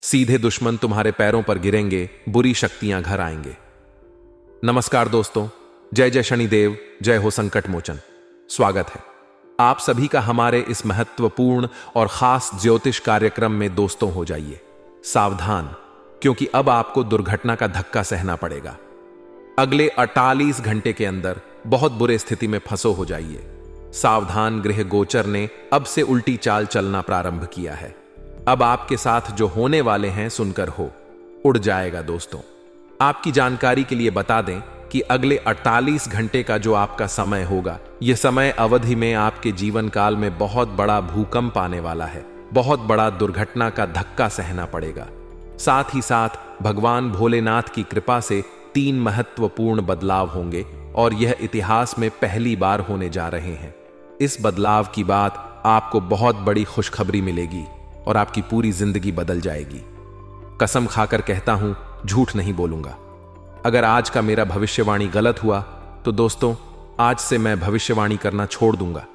सीधे दुश्मन तुम्हारे पैरों पर गिरेंगे, बुरी शक्तियां घर आएंगे। नमस्कार दोस्तों, जय जय शनिदेव, जय हो संकट मोचन। स्वागत है आप सभी का हमारे इस महत्वपूर्ण और खास ज्योतिष कार्यक्रम में। दोस्तों हो जाइए सावधान, क्योंकि अब आपको दुर्घटना का धक्का सहना पड़ेगा। अगले 48 घंटे के अंदर बहुत बुरे स्थिति में फंसो हो जाइए। सावधान, गृह गोचर ने अब से उल्टी चाल चलना प्रारंभ किया है। अब आपके साथ जो होने वाले हैं सुनकर हो उड़ जाएगा। दोस्तों, आपकी जानकारी के लिए बता दें कि अगले 48 घंटे का जो आपका समय होगा, यह समय अवधि में आपके जीवन काल में बहुत बड़ा भूकंप आने वाला है। बहुत बड़ा दुर्घटना का धक्का सहना पड़ेगा। साथ ही साथ भगवान भोलेनाथ की कृपा से 3 महत्वपूर्ण बदलाव होंगे और यह इतिहास में पहली बार होने जा रहे हैं। इस बदलाव की बात आपको बहुत बड़ी खुशखबरी मिलेगी और आपकी पूरी जिंदगी बदल जाएगी। कसम खाकर कहता हूं, झूठ नहीं बोलूंगा। अगर आज का मेरा भविष्यवाणी गलत हुआ तो दोस्तों, आज से मैं भविष्यवाणी करना छोड़ दूंगा,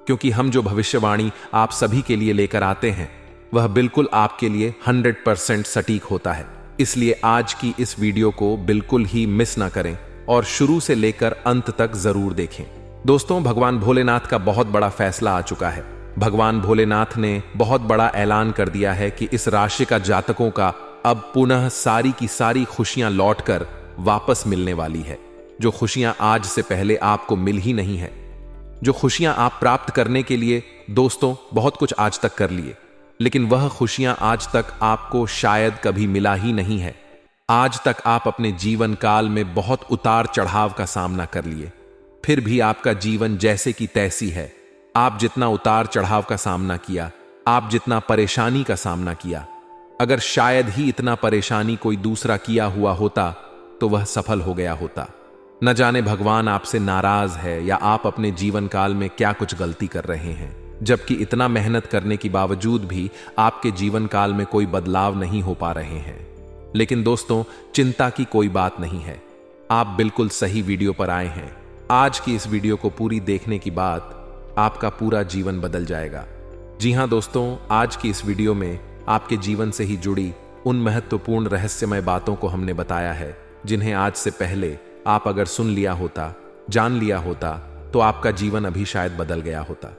क्योंकि हम जो भविष्यवाणी आप सभी के लिए लेकर आते हैं वह बिल्कुल आपके लिए 100% सटीक होता है। इसलिए आज की इस वीडियो को बिल्कुल ही मिस ना करें और शुरू से लेकर अंत तक जरूर देखें। दोस्तों, भगवान भोलेनाथ का बहुत बड़ा फैसला आ चुका है। भगवान भोलेनाथ ने बहुत बड़ा ऐलान कर दिया है कि इस राशि का जातकों का अब पुनः सारी की सारी खुशियां लौटकर वापस मिलने वाली है। जो खुशियां आज से पहले आपको मिल ही नहीं है, जो खुशियां आप प्राप्त करने के लिए दोस्तों बहुत कुछ आज तक कर लिए, लेकिन वह खुशियां आज तक आपको शायद कभी मिला ही नहीं है। आज तक आप अपने जीवन काल में बहुत उतार चढ़ाव का सामना कर लिए, फिर भी आपका जीवन जैसे कि तैसी है। आप जितना उतार चढ़ाव का सामना किया, आप जितना परेशानी का सामना किया, अगर शायद ही इतना परेशानी कोई दूसरा किया हुआ होता तो वह सफल हो गया होता। न जाने भगवान आपसे नाराज है या आप अपने जीवन काल में क्या कुछ गलती कर रहे हैं, जबकि इतना मेहनत करने के बावजूद भी आपके जीवन काल में कोई बदलाव नहीं हो पा रहे हैं। लेकिन दोस्तों, चिंता की कोई बात नहीं है। आप बिल्कुल सही वीडियो पर आए हैं। आज की इस वीडियो को पूरी देखने की बाद आपका पूरा जीवन बदल जाएगा। जी हां दोस्तों, आज की इस वीडियो में आपके जीवन से ही जुड़ी उन महत्वपूर्ण रहस्यमय बातों को हमने बताया है, जिन्हें आज से पहले आप अगर सुन लिया होता, जान लिया होता, तो आपका जीवन अभी शायद बदल गया होता।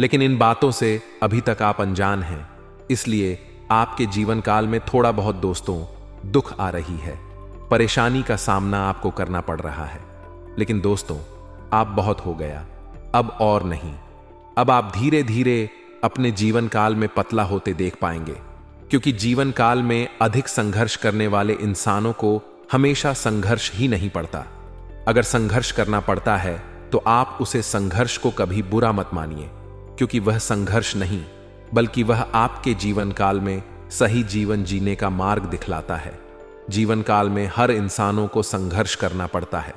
लेकिन इन बातों से अभी तक आप अनजान हैं, इसलिए आपके जीवन काल में थोड़ा बहुत दोस्तों दुख आ रही है, परेशानी का सामना आपको करना पड़ रहा है। लेकिन दोस्तों, आप बहुत हो गया, अब और नहीं। अब आप धीरे धीरे अपने जीवन काल में पतला होते देख पाएंगे, क्योंकि जीवन काल में अधिक संघर्ष करने वाले इंसानों को हमेशा संघर्ष ही नहीं पड़ता। अगर संघर्ष करना पड़ता है तो आप उसे संघर्ष को कभी बुरा मत मानिए, क्योंकि वह संघर्ष नहीं, बल्कि वह आपके जीवन काल में सही जीवन जीने का मार्ग दिखलाता है। जीवन काल में हर इंसानों को संघर्ष करना पड़ता है।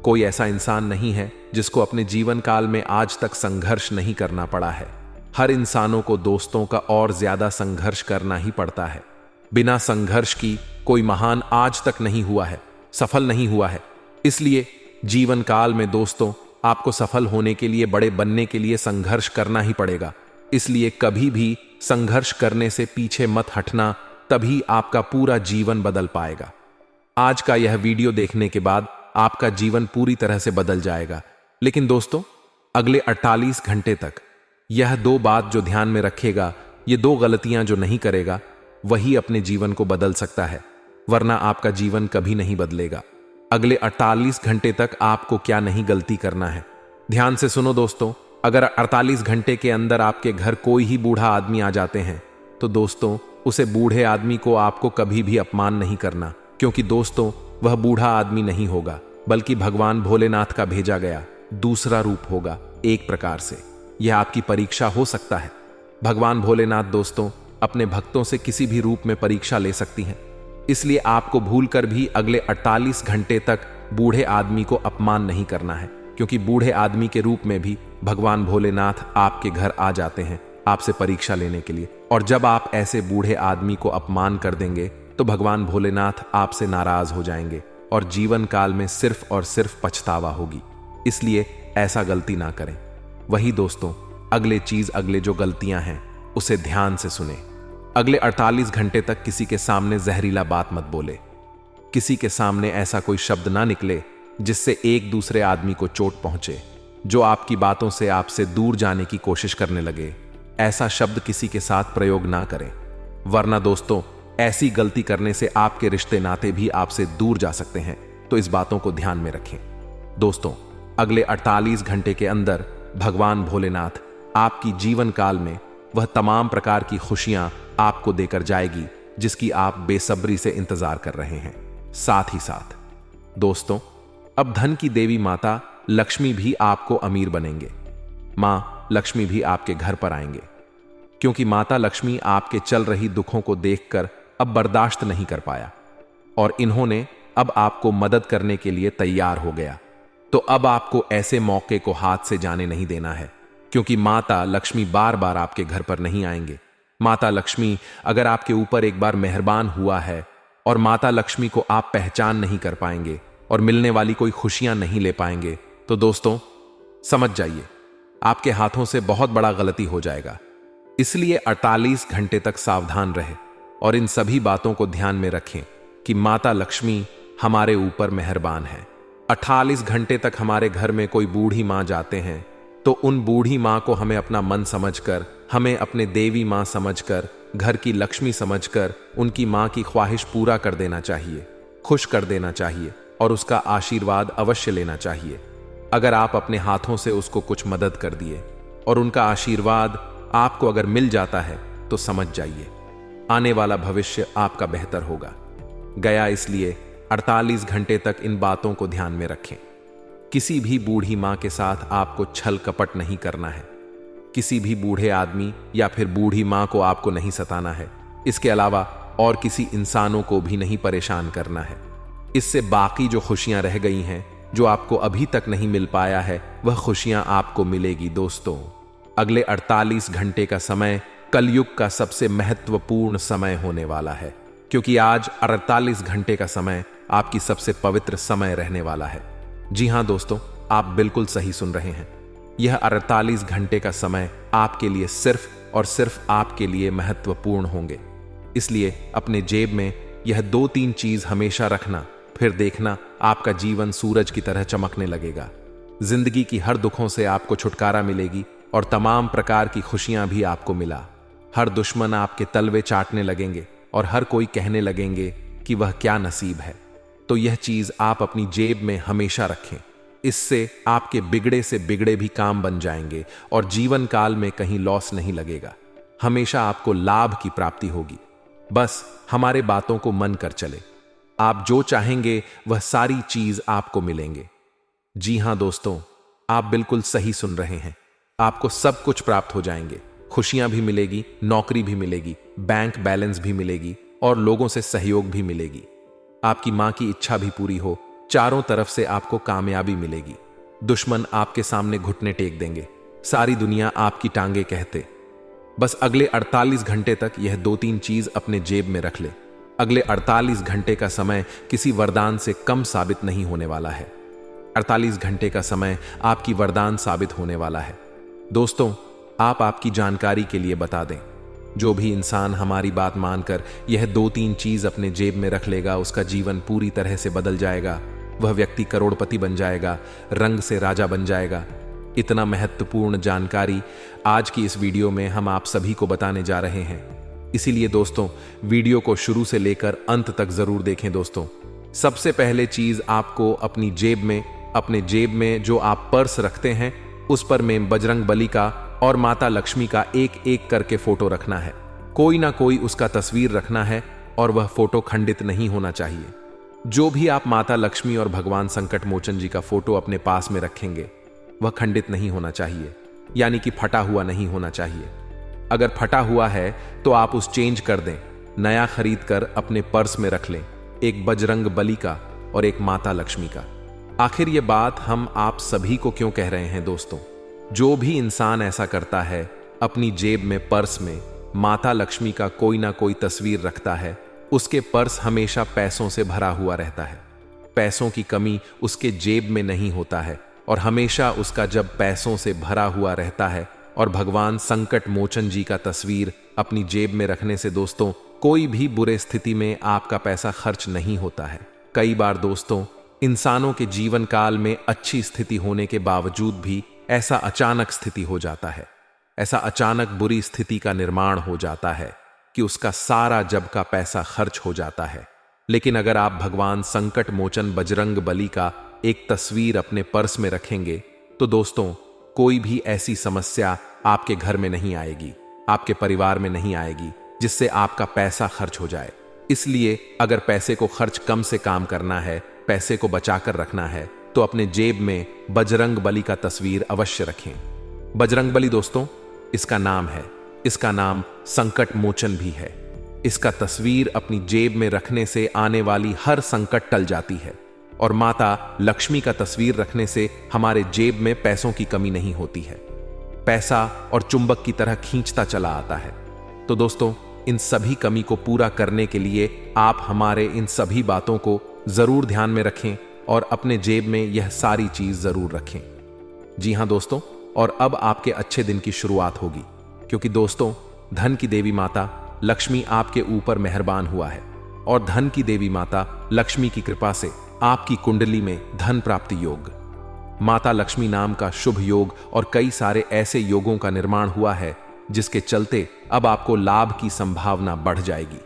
कोई ऐसा इंसान नहीं है जिसको अपने जीवन काल में आज तक संघर्ष नहीं करना पड़ा है। हर इंसानों को दोस्तों का और ज्यादा संघर्ष करना ही पड़ता है। बिना संघर्ष की कोई महान आज तक नहीं हुआ है, सफल नहीं हुआ है। इसलिए जीवन काल में दोस्तों, आपको सफल होने के लिए, बड़े बनने के लिए संघर्ष करना ही पड़ेगा। इसलिए कभी भी संघर्ष करने से पीछे मत हटना, तभी आपका पूरा जीवन बदल पाएगा। आज का यह वीडियो देखने के बाद आपका जीवन पूरी तरह से बदल जाएगा। लेकिन दोस्तों, अगले 48 घंटे तक यह 2 बात जो ध्यान में रखेगा, ये 2 गलतियां जो नहीं करेगा, वही अपने जीवन को बदल सकता है, वरना आपका जीवन कभी नहीं बदलेगा। अगले 48 घंटे तक आपको क्या नहीं गलती करना है, ध्यान से सुनो दोस्तों। अगर 48 घंटे के अंदर आपके घर कोई ही बूढ़ा आदमी आ जाते हैं, तो दोस्तों उसे बूढ़े आदमी को आपको कभी भी अपमान नहीं करना, क्योंकि दोस्तों वह बूढ़ा आदमी नहीं होगा, बल्कि भगवान भोलेनाथ का भेजा गया दूसरा रूप होगा। एक प्रकार से यह आपकी परीक्षा हो सकता है। भगवान भोलेनाथ दोस्तों अपने भक्तों से किसी भी रूप में परीक्षा ले सकती हैं। इसलिए आपको भूलकर भी अगले 48 घंटे तक बूढ़े आदमी को अपमान नहीं करना है, क्योंकि बूढ़े आदमी के रूप में भी भगवान भोलेनाथ आपके घर आ जाते हैं आपसे परीक्षा लेने के लिए। और जब आप ऐसे बूढ़े आदमी को अपमान कर देंगे तो भगवान भोलेनाथ आपसे नाराज हो जाएंगे और जीवन काल में सिर्फ और सिर्फ पछतावा होगी। इसलिए ऐसा गलती ना करें। वही दोस्तों, अगले जो गलतियां हैं उसे ध्यान से सुने। अगले 48 घंटे तक किसी के सामने जहरीला बात मत बोले। किसी के सामने ऐसा कोई शब्द ना निकले जिससे एक दूसरे आदमी को चोट पहुंचे, जो आपकी बातों से आपसे दूर जाने की कोशिश करने लगे। ऐसा शब्द किसी के साथ प्रयोग ना करें, वरना दोस्तों ऐसी गलती करने से आपके रिश्ते नाते भी आपसे दूर जा सकते हैं। तो इस बातों को ध्यान में रखें। दोस्तों, अगले 48 घंटे के अंदर भगवान भोलेनाथ आपकी जीवन काल में वह तमाम प्रकार की खुशियां आपको देकर जाएगी जिसकी आप बेसब्री से इंतजार कर रहे हैं। साथ ही साथ दोस्तों, अब धन की देवी माता लक्ष्मी भी आपको अमीर बनेंगे। मां लक्ष्मी भी आपके घर पर आएंगे, क्योंकि माता लक्ष्मी आपके चल रही दुखों को देखकर अब बर्दाश्त नहीं कर पाया और इन्होंने अब आपको मदद करने के लिए तैयार हो गया। तो अब आपको ऐसे मौके को हाथ से जाने नहीं देना है, क्योंकि माता लक्ष्मी बार बार आपके घर पर नहीं आएंगे। माता लक्ष्मी अगर आपके ऊपर एक बार मेहरबान हुआ है और माता लक्ष्मी को आप पहचान नहीं कर पाएंगे और मिलने वाली कोई खुशियां नहीं ले पाएंगे, तो दोस्तों समझ जाइए आपके हाथों से बहुत बड़ा गलती हो जाएगा। इसलिए 48 घंटे तक सावधान रहे और इन सभी बातों को ध्यान में रखें कि माता लक्ष्मी हमारे ऊपर मेहरबान है। 48 घंटे तक हमारे घर में कोई बूढ़ी मां जाते हैं तो उन बूढ़ी मां को हमें अपना मन समझकर, हमें अपने देवी मां समझकर, घर की लक्ष्मी समझकर उनकी मां की ख्वाहिश पूरा कर देना चाहिए, खुश कर देना चाहिए और उसका आशीर्वाद अवश्य लेना चाहिए। अगर आप अपने हाथों से उसको कुछ मदद कर दिए और उनका आशीर्वाद आपको अगर मिल जाता है तो समझ जाइए आने वाला भविष्य आपका बेहतर होगा। गया इसलिए 48 घंटे तक इन बातों को ध्यान में रखें। किसी भी बूढ़ी मां के साथ आपको छल कपट नहीं करना है। किसी भी बूढ़े आदमी या फिर बूढ़ी मां को आपको नहीं सताना है। इसके अलावा और किसी इंसानों को भी नहीं परेशान करना है। इससे बाकी जो खुशियां रह गई हैं, जो आपको अभी तक नहीं मिल पाया है, वह खुशियां आपको मिलेगी। दोस्तों, अगले 48 घंटे का समय कलयुग का सबसे महत्वपूर्ण समय होने वाला है, क्योंकि आज 48 घंटे का समय आपकी सबसे पवित्र समय रहने वाला है। जी हां दोस्तों, आप बिल्कुल सही सुन रहे हैं। यह 48 घंटे का समय आपके लिए सिर्फ और सिर्फ आपके लिए महत्वपूर्ण होंगे। इसलिए अपने जेब में यह 2-3 चीज हमेशा रखना, फिर देखना आपका जीवन सूरज की तरह चमकने लगेगा। जिंदगी की हर दुखों से आपको छुटकारा मिलेगी और तमाम प्रकार की खुशियां भी आपको मिला। हर दुश्मन आपके तलवे चाटने लगेंगे और हर कोई कहने लगेंगे कि वह क्या नसीब है। तो यह चीज आप अपनी जेब में हमेशा रखें। इससे आपके बिगड़े से बिगड़े भी काम बन जाएंगे और जीवन काल में कहीं लॉस नहीं लगेगा। हमेशा आपको लाभ की प्राप्ति होगी। बस हमारे बातों को मन कर चले। आप जो चाहेंगे वह सारी चीज आपको मिलेंगे। जी हां दोस्तों, आप बिल्कुल सही सुन रहे हैं। आपको सब कुछ प्राप्त हो जाएंगे। खुशियां भी मिलेगी, नौकरी भी मिलेगी, बैंक बैलेंस भी मिलेगी और लोगों से सहयोग भी मिलेगी। आपकी मां की इच्छा भी पूरी हो, चारों तरफ से आपको कामयाबी मिलेगी। दुश्मन आपके सामने घुटने टेक देंगे, सारी दुनिया आपकी टांगे कहते। बस अगले 48 घंटे तक यह 2-3 चीज अपने जेब में रख ले। अगले 48 घंटे का समय किसी वरदान से कम साबित नहीं होने वाला है। 48 घंटे का समय आपकी वरदान साबित होने वाला है। दोस्तों, आप आपकी जानकारी के लिए बता दें, जो भी इंसान हमारी बात मानकर यह 2-3 चीज अपने जेब में रख लेगा, उसका जीवन पूरी तरह से बदल जाएगा। वह व्यक्ति करोड़पति बन जाएगा, रंग से राजा बन जाएगा। इतना महत्वपूर्ण जानकारी आज की इस वीडियो में हम आप सभी को बताने जा रहे हैं। इसीलिए दोस्तों, वीडियो को शुरू से लेकर अंत तक जरूर देखें। दोस्तों, सबसे पहले चीज आपको अपनी अपने जेब में जो आप पर्स रखते हैं, उस पर में बजरंग बली का और माता लक्ष्मी का एक एक करके फोटो रखना है। कोई ना कोई उसका तस्वीर रखना है और वह फोटो खंडित नहीं होना चाहिए। जो भी आप माता लक्ष्मी और भगवान संकट मोचन जी का फोटो अपने पास में रखेंगे, वह खंडित नहीं होना चाहिए, यानी कि फटा हुआ नहीं होना चाहिए। अगर फटा हुआ है तो आप उस चेंज कर दें, नया खरीद कर अपने पर्स में रख लें, एक बजरंग बली का और एक माता लक्ष्मी का। आखिर ये बात हम आप सभी को क्यों कह रहे हैं दोस्तों? जो भी इंसान ऐसा करता है, अपनी जेब में पर्स में माता लक्ष्मी का कोई ना कोई तस्वीर रखता है, उसके पर्स हमेशा पैसों से भरा हुआ रहता है। पैसों की कमी उसके जेब में नहीं होता है और हमेशा उसका जब पैसों से भरा हुआ रहता है और भगवान संकट मोचन जी का तस्वीर अपनी जेब में रखने से दोस्तों कोई भी बुरे स्थिति में आपका पैसा खर्च नहीं होता है। कई बार दोस्तों इंसानों के जीवन काल में अच्छी स्थिति होने के बावजूद भी ऐसा अचानक स्थिति हो जाता है, ऐसा अचानक बुरी स्थिति का निर्माण हो जाता है कि उसका सारा जब का पैसा खर्च हो जाता है। लेकिन अगर आप भगवान संकट मोचन बजरंग बली का एक तस्वीर अपने पर्स में रखेंगे तो दोस्तों कोई भी ऐसी समस्या आपके घर में नहीं आएगी, आपके परिवार में नहीं आएगी जिससे आपका पैसा खर्च हो जाए। इसलिए अगर पैसे को खर्च कम से काम करना है, पैसे को बचाकर रखना है तो अपने जेब में बजरंग बली का तस्वीर अवश्य रखें। बजरंग बली दोस्तों इसका नाम है, इसका नाम संकट मोचन भी है। इसका तस्वीर अपनी जेब में रखने से आने वाली हर संकट टल जाती है और माता लक्ष्मी का तस्वीर रखने से हमारे जेब में पैसों की कमी नहीं होती है। पैसा और चुंबक की तरह खींचता चला आता है। तो दोस्तों इन सभी कमी को पूरा करने के लिए आप हमारे इन सभी बातों को जरूर ध्यान में रखें और अपने जेब में यह सारी चीज जरूर रखें। जी हां दोस्तों, और अब आपके अच्छे दिन की शुरुआत होगी, क्योंकि दोस्तों धन की देवी माता लक्ष्मी आपके ऊपर मेहरबान हुआ है और धन की देवी माता लक्ष्मी की कृपा से आपकी कुंडली में धन प्राप्ति योग, माता लक्ष्मी नाम का शुभ योग और कई सारे ऐसे योगों का निर्माण हुआ है जिसके चलते अब आपको लाभ की संभावना बढ़ जाएगी।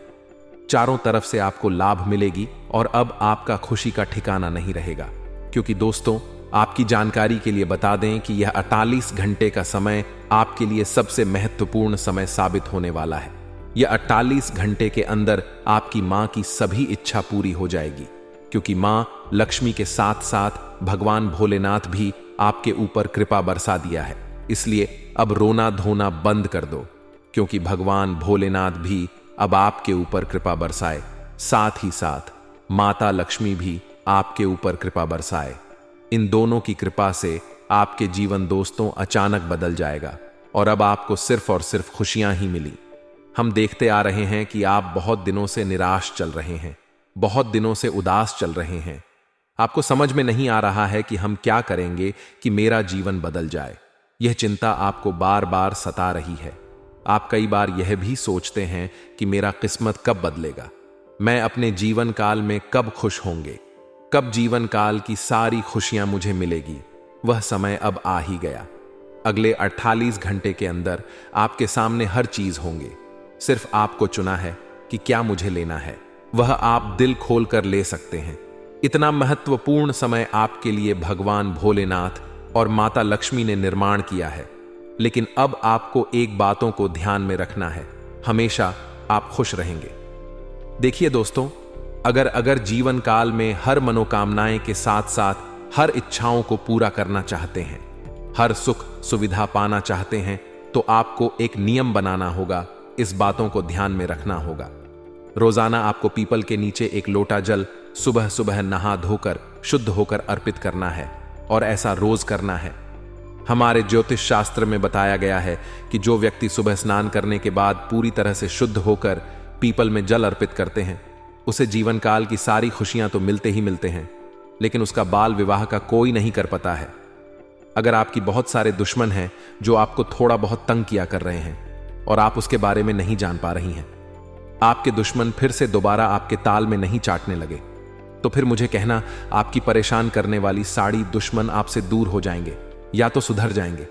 चारों तरफ से आपको लाभ मिलेगी और अब आपका खुशी का ठिकाना नहीं रहेगा। क्योंकि दोस्तों आपकी जानकारी के लिए बता दें कि यह 48 घंटे का समय आपके लिए सबसे महत्वपूर्ण समय साबित होने वाला है। यह 48 घंटे के अंदर आपकी मां की सभी इच्छा पूरी हो जाएगी, क्योंकि मां लक्ष्मी के साथ साथ भगवान भोलेनाथ भी आपके ऊपर कृपा बरसा दिया है। इसलिए अब रोना धोना बंद कर दो, क्योंकि भगवान भोलेनाथ भी अब आपके ऊपर कृपा बरसाए, साथ ही साथ माता लक्ष्मी भी आपके ऊपर कृपा बरसाए। इन दोनों की कृपा से आपके जीवन दोस्तों अचानक बदल जाएगा और अब आपको सिर्फ और सिर्फ खुशियां ही मिली। हम देखते आ रहे हैं कि आप बहुत दिनों से निराश चल रहे हैं, बहुत दिनों से उदास चल रहे हैं। आपको समझ में नहीं आ रहा है कि हम क्या करेंगे कि मेरा जीवन बदल जाए। यह चिंता आपको बार बार सता रही है। आप कई बार यह भी सोचते हैं कि मेरा किस्मत कब बदलेगा, मैं अपने जीवन काल में कब खुश होंगे, कब जीवन काल की सारी खुशियां मुझे मिलेगी। वह समय अब आ ही गया। अगले 48 घंटे के अंदर आपके सामने हर चीज होंगे। सिर्फ आपको चुना है कि क्या मुझे लेना है, वह आप दिल खोल कर ले सकते हैं। इतना महत्वपूर्ण समय आपके लिए भगवान भोलेनाथ और माता लक्ष्मी ने निर्माण किया है। लेकिन अब आपको एक बातों को ध्यान में रखना है, हमेशा आप खुश रहेंगे। देखिए दोस्तों, अगर जीवन काल में हर मनोकामनाएं के साथ साथ हर इच्छाओं को पूरा करना चाहते हैं, हर सुख सुविधा पाना चाहते हैं, तो आपको एक नियम बनाना होगा। इस बातों को ध्यान में रखना होगा। रोजाना आपको पीपल के नीचे एक लोटा जल सुबह सुबह नहा धोकर शुद्ध होकर अर्पित करना है और ऐसा रोज करना है। हमारे ज्योतिष शास्त्र में बताया गया है कि जो व्यक्ति सुबह स्नान करने के बाद पूरी तरह से शुद्ध होकर पीपल में जल अर्पित करते हैं, उसे जीवन काल की सारी खुशियां तो मिलते ही मिलते हैं, लेकिन उसका बाल विवाह का कोई नहीं कर पाता है। अगर आपकी बहुत सारे दुश्मन हैं जो आपको थोड़ा बहुत तंग किया कर रहे हैं और आप उसके बारे में नहीं जान पा रही हैं, आपके दुश्मन फिर से दोबारा आपके ताल में नहीं चाटने लगे, तो फिर मुझे कहना आपकी परेशान करने वाली सारी दुश्मन आपसे दूर हो जाएंगे या तो सुधर जाएंगे।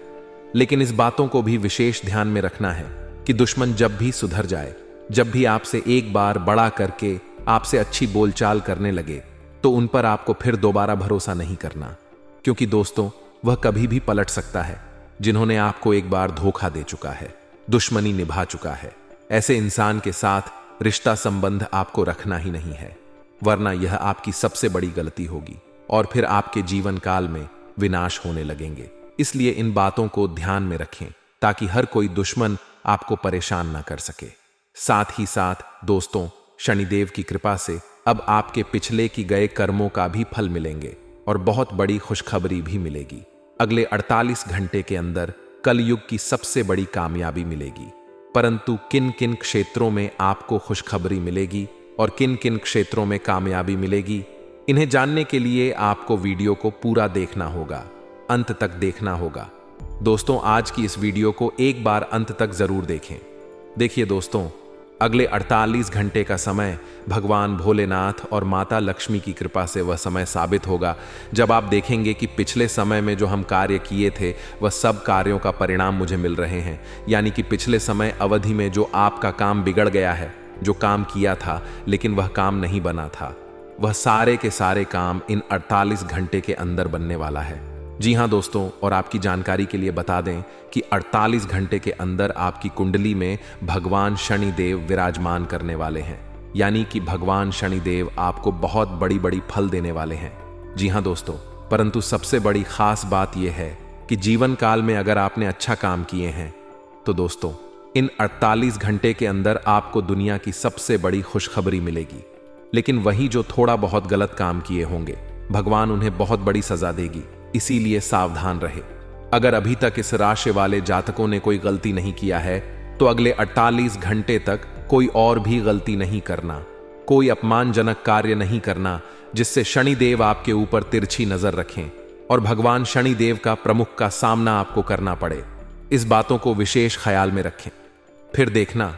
लेकिन इस बातों को भी विशेष ध्यान में रखना है कि दुश्मन जब भी सुधर जाए, जब भी आपसे एक बार बड़ा करके आपसे अच्छी बोलचाल करने लगे, तो उन पर आपको फिर दोबारा भरोसा नहीं करना, क्योंकि दोस्तों वह कभी भी पलट सकता है। जिन्होंने आपको एक बार धोखा दे चुका है, दुश्मनी निभा चुका है, ऐसे इंसान के साथ रिश्ता संबंध आपको रखना ही नहीं है, वरना यह आपकी सबसे बड़ी गलती होगी और फिर आपके जीवन काल में विनाश होने लगेंगे। इसलिए इन बातों को ध्यान में रखें ताकि हर कोई दुश्मन आपको परेशान ना कर सके। साथ ही साथ दोस्तों, शनिदेव की कृपा से अब आपके पिछले की गए कर्मों का भी फल मिलेंगे और बहुत बड़ी खुशखबरी भी मिलेगी। अगले 48 घंटे के अंदर कलयुग की सबसे बड़ी कामयाबी मिलेगी। परंतु किन किन क्षेत्रों में आपको खुशखबरी मिलेगी और किन किन क्षेत्रों में कामयाबी मिलेगी, इन्हें जानने के लिए आपको वीडियो को पूरा देखना होगा, अंत तक देखना होगा। दोस्तों, आज की इस वीडियो को एक बार अंत तक जरूर देखें। देखिए दोस्तों, अगले 48 घंटे का समय भगवान भोलेनाथ और माता लक्ष्मी की कृपा से वह समय साबित होगा जब आप देखेंगे कि पिछले समय में जो हम कार्य किए थे वह सब कार्यों का परिणाम मुझे मिल रहे हैं। यानी कि पिछले समय अवधि में जो आपका काम बिगड़ गया है, जो काम किया था लेकिन वह काम नहीं बना था, वह सारे के सारे काम इन 48 घंटे के अंदर बनने वाला है। जी हाँ दोस्तों, और आपकी जानकारी के लिए बता दें कि 48 घंटे के अंदर आपकी कुंडली में भगवान शनिदेव विराजमान करने वाले हैं। यानी कि भगवान शनिदेव आपको बहुत बड़ी बड़ी फल देने वाले हैं। जी हाँ दोस्तों, परंतु सबसे बड़ी खास बात यह है कि जीवन काल में अगर आपने अच्छा काम किए हैं तो दोस्तों इन 48 घंटे के अंदर आपको दुनिया की सबसे बड़ी खुशखबरी मिलेगी। लेकिन वही जो थोड़ा बहुत गलत काम किए होंगे, भगवान उन्हें बहुत बड़ी सजा देगी। इसीलिए सावधान रहे। अगर अभी तक इस राशि वाले जातकों ने कोई गलती नहीं किया है तो अगले 48 घंटे तक कोई और भी गलती नहीं करना, कोई अपमानजनक कार्य नहीं करना जिससे शनिदेव आपके ऊपर तिरछी नजर रखें और भगवान शनिदेव का प्रमुख का सामना आपको करना पड़े। इस बातों को विशेष ख्याल में रखें। फिर देखना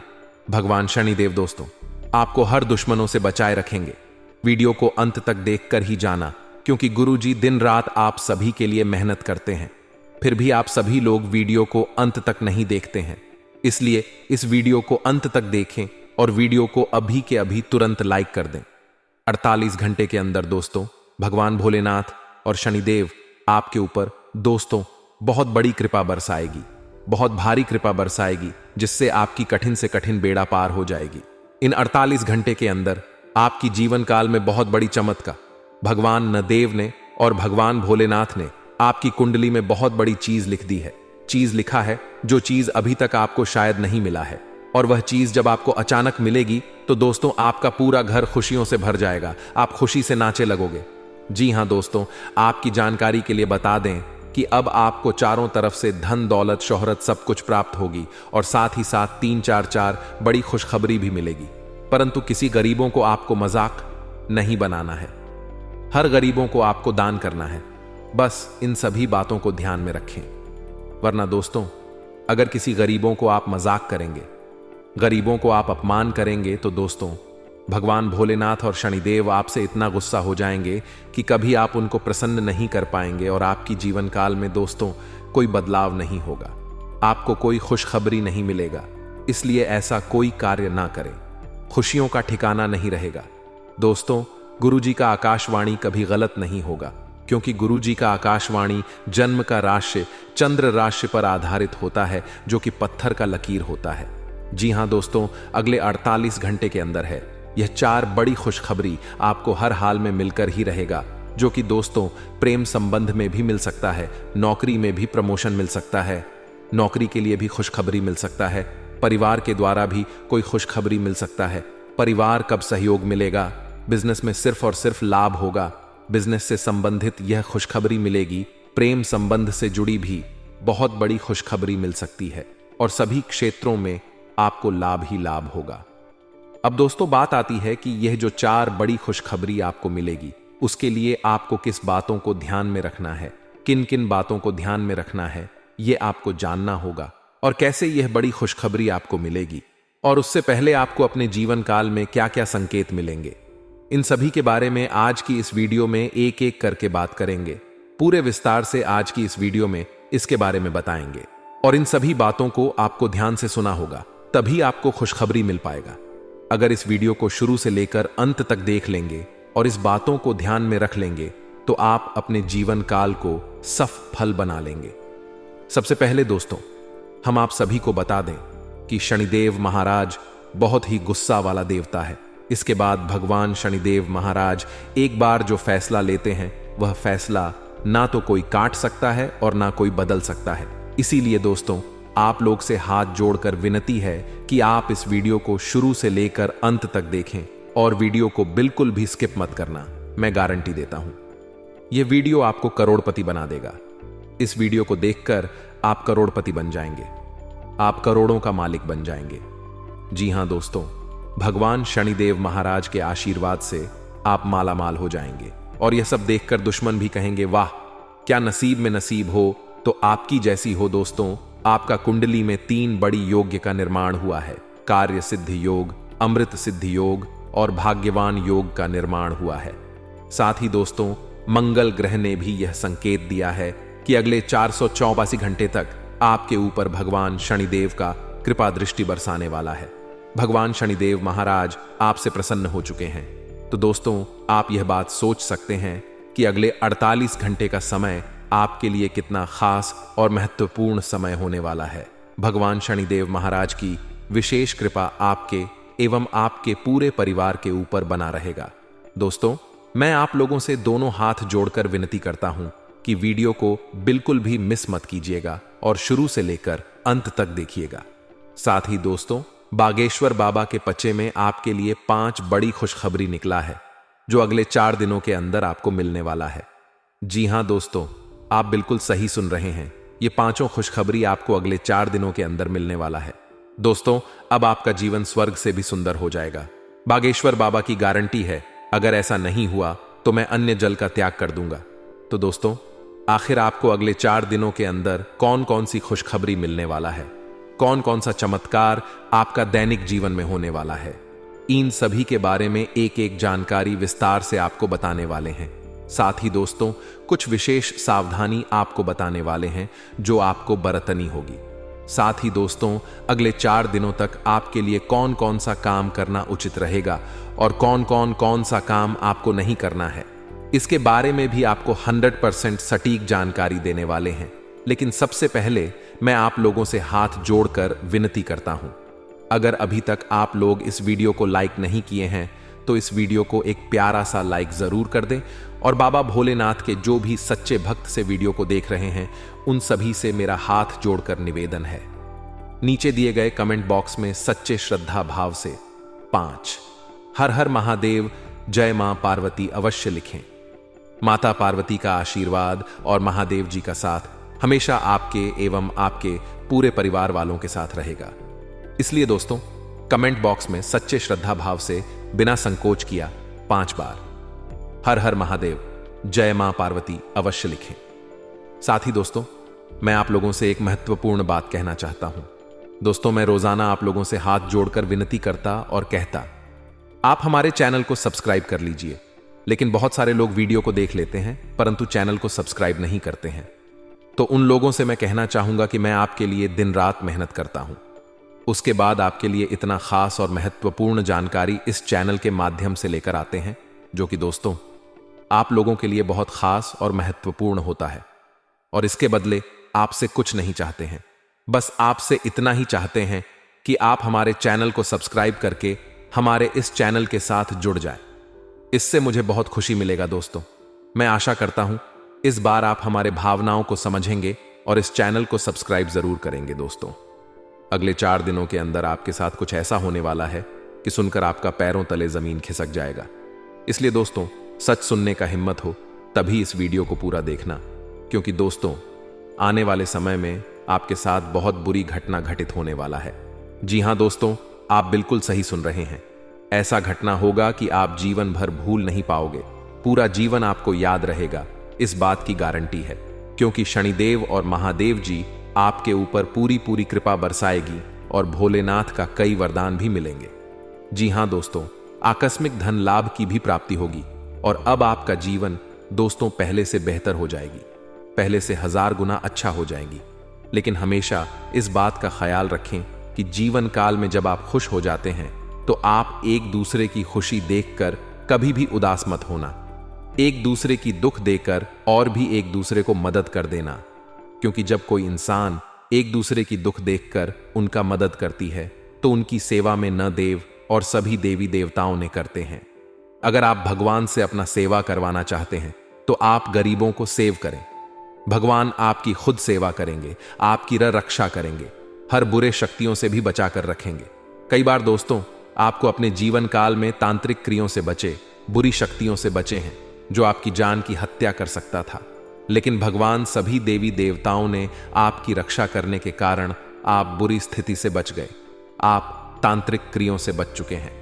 भगवान शनिदेव दोस्तों आपको हर दुश्मनों से बचाए रखेंगे। वीडियो को अंत तक देखकर ही जाना, क्योंकि गुरुजी दिन रात आप सभी के लिए मेहनत करते हैं, फिर भी आप सभी लोग वीडियो को अंत तक नहीं देखते हैं। इसलिए इस वीडियो को अंत तक देखें और वीडियो को अभी के अभी तुरंत लाइक कर दें। 48 घंटे के अंदर दोस्तों भगवान भोलेनाथ और शनिदेव आपके ऊपर दोस्तों बहुत बड़ी कृपा बरसाएगी, बहुत भारी कृपा बरसाएगी, जिससे आपकी कठिन से कठिन बेड़ा पार हो जाएगी। इन 48 घंटे के अंदर आपकी जीवन काल में बहुत बड़ी चमत्कार भगवान नदेव ने और भगवान भोलेनाथ ने आपकी कुंडली में बहुत बड़ी चीज लिख दी है। चीज लिखा है जो चीज अभी तक आपको शायद नहीं मिला है, और वह चीज जब आपको अचानक मिलेगी तो दोस्तों आपका पूरा घर खुशियों से भर जाएगा, आप खुशी से नाचे लगोगे। जी हां दोस्तों, आपकी जानकारी के लिए बता दें कि अब आपको चारों तरफ से धन दौलत शोहरत सब कुछ प्राप्त होगी और साथ ही साथ 344 बड़ी खुशखबरी भी मिलेगी। परंतु किसी गरीबों को आपको मजाक नहीं बनाना है, हर गरीबों को आपको दान करना है। बस इन सभी बातों को ध्यान में रखें, वरना दोस्तों अगर किसी गरीबों को आप मजाक करेंगे, गरीबों को आप अपमान करेंगे तो दोस्तों भगवान भोलेनाथ और शनिदेव आपसे इतना गुस्सा हो जाएंगे कि कभी आप उनको प्रसन्न नहीं कर पाएंगे और आपकी जीवन काल में दोस्तों कोई बदलाव नहीं होगा, आपको कोई खुशखबरी नहीं मिलेगा। इसलिए ऐसा कोई कार्य ना करें, खुशियों का ठिकाना नहीं रहेगा। दोस्तों गुरुजी का आकाशवाणी कभी गलत नहीं होगा, क्योंकि गुरुजी का आकाशवाणी जन्म का राशि चंद्र राशि पर आधारित होता है, जो कि पत्थर का लकीर होता है। जी हां दोस्तों, अगले 48 घंटे के अंदर है यह 4 बड़ी खुशखबरी आपको हर हाल में मिलकर ही रहेगा, जो कि दोस्तों प्रेम संबंध में भी मिल सकता है, नौकरी में भी प्रमोशन मिल सकता है, नौकरी के लिए भी खुशखबरी मिल सकता है, परिवार के द्वारा भी कोई खुशखबरी मिल सकता है। परिवार कब सहयोग मिलेगा, बिजनेस में सिर्फ और सिर्फ लाभ होगा, बिजनेस से संबंधित यह खुशखबरी मिलेगी। प्रेम संबंध से जुड़ी भी बहुत बड़ी खुशखबरी मिल सकती है और सभी क्षेत्रों में आपको लाभ ही लाभ होगा। अब दोस्तों बात आती है कि यह जो 4 बड़ी खुशखबरी आपको मिलेगी, उसके लिए आपको किस बातों को ध्यान में रखना है, किन किन बातों को ध्यान में रखना है, यह आपको जानना होगा, और कैसे यह बड़ी खुशखबरी आपको मिलेगी, और उससे पहले आपको अपने जीवन काल में क्या क्या संकेत मिलेंगे। इन सभी के बारे में आज की इस वीडियो में एक एक करके बात करेंगे। पूरे विस्तार से आज की इस वीडियो में इसके बारे में बताएंगे, और इन सभी बातों को आपको ध्यान से सुना होगा, तभी आपको खुशखबरी मिल पाएगा। अगर इस वीडियो को शुरू से लेकर अंत तक देख लेंगे और इस बातों को ध्यान में रख लेंगे तो आप अपने जीवन काल को सफल बना लेंगे। सबसे पहले दोस्तों हम आप सभी को बता दें कि शनिदेव महाराज बहुत ही गुस्सा वाला देवता है। इसके बाद भगवान शनिदेव महाराज एक बार जो फैसला लेते हैं वह फैसला ना तो कोई काट सकता है और ना कोई बदल सकता है। इसीलिए दोस्तों आप लोग से हाथ जोड़कर विनती है कि आप इस वीडियो को शुरू से लेकर अंत तक देखें और वीडियो को बिल्कुल भी स्किप मत करना। मैं गारंटी देता हूं यह वीडियो आपको करोड़पति बना देगा। इस वीडियो को देखकर आप करोड़पति बन जाएंगे, आप करोड़ों का मालिक बन जाएंगे। जी हां दोस्तों, भगवान शनिदेव महाराज के आशीर्वाद से आप माला माल हो जाएंगे और यह सब देखकर दुश्मन भी कहेंगे वाह क्या नसीब में नसीब हो तो आपकी जैसी हो दोस्तों, आपका कुंडली में 3 बड़ी योग्य का निर्माण हुआ है। कार्य सिद्धि योग, अमृत सिद्धि योग और भाग्यवान योग का निर्माण हुआ है। साथ ही दोस्तों, मंगल ग्रह ने भी यह संकेत दिया है कि अगले 484 घंटे तक आपके ऊपर भगवान शनिदेव का कृपा दृष्टि बरसाने वाला है। भगवान शनिदेव महाराज आपसे प्रसन्न हो चुके हैं। तो दोस्तों, आप यह बात सोच सकते हैं कि अगले 48 घंटे का समय आपके लिए कितना खास और महत्वपूर्ण समय होने वाला है। भगवान शनिदेव महाराज की विशेष कृपा आपके एवं आपके पूरे परिवार के ऊपर बना रहेगा। दोस्तों, मैं आप लोगों से दोनों हाथ जोड़कर विनती करता हूं कि वीडियो को बिल्कुल भी मिस मत कीजिएगा और शुरू से लेकर अंत तक देखिएगा। साथ ही दोस्तों, बागेश्वर बाबा के पचे में आपके लिए 5 बड़ी खुशखबरी निकला है, जो अगले 4 दिनों के अंदर आपको मिलने वाला है। जी हां दोस्तों, आप बिल्कुल सही सुन रहे हैं। ये 5 खुशखबरी आपको अगले 4 दिनों के अंदर मिलने वाला है। दोस्तों, अब आपका जीवन स्वर्ग से भी सुंदर हो जाएगा। बागेश्वर बाबा की गारंटी है, अगर ऐसा नहीं हुआ तो मैं अन्य जल का त्याग कर दूंगा। तो दोस्तों, आखिर आपको अगले 4 दिनों के अंदर कौन कौन सी खुशखबरी मिलने वाला है, कौन कौन सा चमत्कार आपका दैनिक जीवन में होने वाला है, इन सभी के बारे में एक एक जानकारी विस्तार से आपको बताने वाले हैं। साथ ही दोस्तों, कुछ विशेष सावधानी आपको बताने वाले हैं जो आपको बरतनी होगी। साथ ही दोस्तों, अगले 4 दिनों तक आपके लिए कौन कौन सा काम करना उचित रहेगा और कौन सा काम आपको नहीं करना है, इसके बारे में भी आपको 100% सटीक जानकारी देने वाले हैं। लेकिन सबसे पहले मैं आप लोगों से हाथ जोड़कर विनती करता हूं, अगर अभी तक आप लोग इस वीडियो को लाइक नहीं किए हैं तो इस वीडियो को एक प्यारा सा लाइक जरूर कर दें और बाबा भोलेनाथ के जो भी सच्चे भक्त से वीडियो को देख रहे हैं उन सभी से मेरा हाथ जोड़कर निवेदन है, नीचे दिए गए कमेंट बॉक्स में सच्चे श्रद्धा भाव से 5 हर हर महादेव जय मां पार्वती अवश्य लिखें। माता पार्वती का आशीर्वाद और महादेव जी का साथ हमेशा आपके एवं आपके पूरे परिवार वालों के साथ रहेगा। इसलिए दोस्तों, कमेंट बॉक्स में सच्चे श्रद्धा भाव से बिना संकोच किया 5 बार हर हर महादेव जय मां पार्वती अवश्य लिखें। साथ ही दोस्तों, मैं आप लोगों से एक महत्वपूर्ण बात कहना चाहता हूं। दोस्तों, मैं रोजाना आप लोगों से हाथ जोड़कर विनती करता और कहता, आप हमारे चैनल को सब्सक्राइब कर लीजिए। लेकिन बहुत सारे लोग वीडियो को देख लेते हैं परंतु चैनल को सब्सक्राइब नहीं करते हैं। तो उन लोगों से मैं कहना चाहूंगा कि मैं आपके लिए दिन रात मेहनत करता हूं, उसके बाद आपके लिए इतना खास और महत्वपूर्ण जानकारी इस चैनल के माध्यम से लेकर आते हैं, जो कि दोस्तों आप लोगों के लिए बहुत खास और महत्वपूर्ण होता है। और इसके बदले आपसे कुछ नहीं चाहते हैं, बस आपसे इतना ही चाहते हैं कि आप हमारे चैनल को सब्सक्राइब करके हमारे इस चैनल के साथ जुड़ जाए। इससे मुझे बहुत खुशी मिलेगा। दोस्तों, मैं आशा करता हूं इस बार आप हमारे भावनाओं को समझेंगे और इस चैनल को सब्सक्राइब जरूर करेंगे। दोस्तों, अगले 4 दिनों के अंदर आपके साथ कुछ ऐसा होने वाला है कि सुनकर आपका पैरों तले जमीन खिसक जाएगा। इसलिए दोस्तों, सच सुनने का हिम्मत हो तभी इस वीडियो को पूरा देखना, क्योंकि दोस्तों आने वाले समय में आपके साथ बहुत बुरी घटना घटित होने वाला है। जी हां दोस्तों, आप बिल्कुल सही सुन रहे हैं। ऐसा घटना होगा कि आप जीवन भर भूल नहीं पाओगे, पूरा जीवन आपको याद रहेगा, इस बात की गारंटी है, क्योंकि शनिदेव और महादेव जी आपके ऊपर पूरी कृपा बरसाएगी और भोलेनाथ का कई वरदान भी मिलेंगे। जी हां दोस्तों, आकस्मिक धन लाभ की भी प्राप्ति होगी और अब आपका जीवन दोस्तों पहले से बेहतर हो जाएगी, पहले से 1000 गुना अच्छा हो जाएगी। लेकिन हमेशा इस बात का ख्याल रखें कि जीवन काल में जब आप खुश हो जाते हैं तो आप एक दूसरे की खुशी देखकर कभी भी उदास मत होना, एक दूसरे की दुख देकर और भी एक दूसरे को मदद कर देना, क्योंकि जब कोई इंसान एक दूसरे की दुख देखकर उनका मदद करती है तो उनकी सेवा में न देव और सभी देवी देवताओं ने करते हैं। अगर आप भगवान से अपना सेवा करवाना चाहते हैं तो आप गरीबों को सेव करें, भगवान आपकी खुद सेवा करेंगे, आपकी रक्षा करेंगे, हर बुरे शक्तियों से भी बचा कर रखेंगे। कई बार दोस्तों आपको अपने जीवन काल में तांत्रिक क्रियों से बचे, बुरी शक्तियों से बचे हैं जो आपकी जान की हत्या कर सकता था, लेकिन भगवान सभी देवी देवताओं ने आपकी रक्षा करने के कारण आप बुरी स्थिति से बच गए, आप तांत्रिक क्रियों से बच चुके हैं।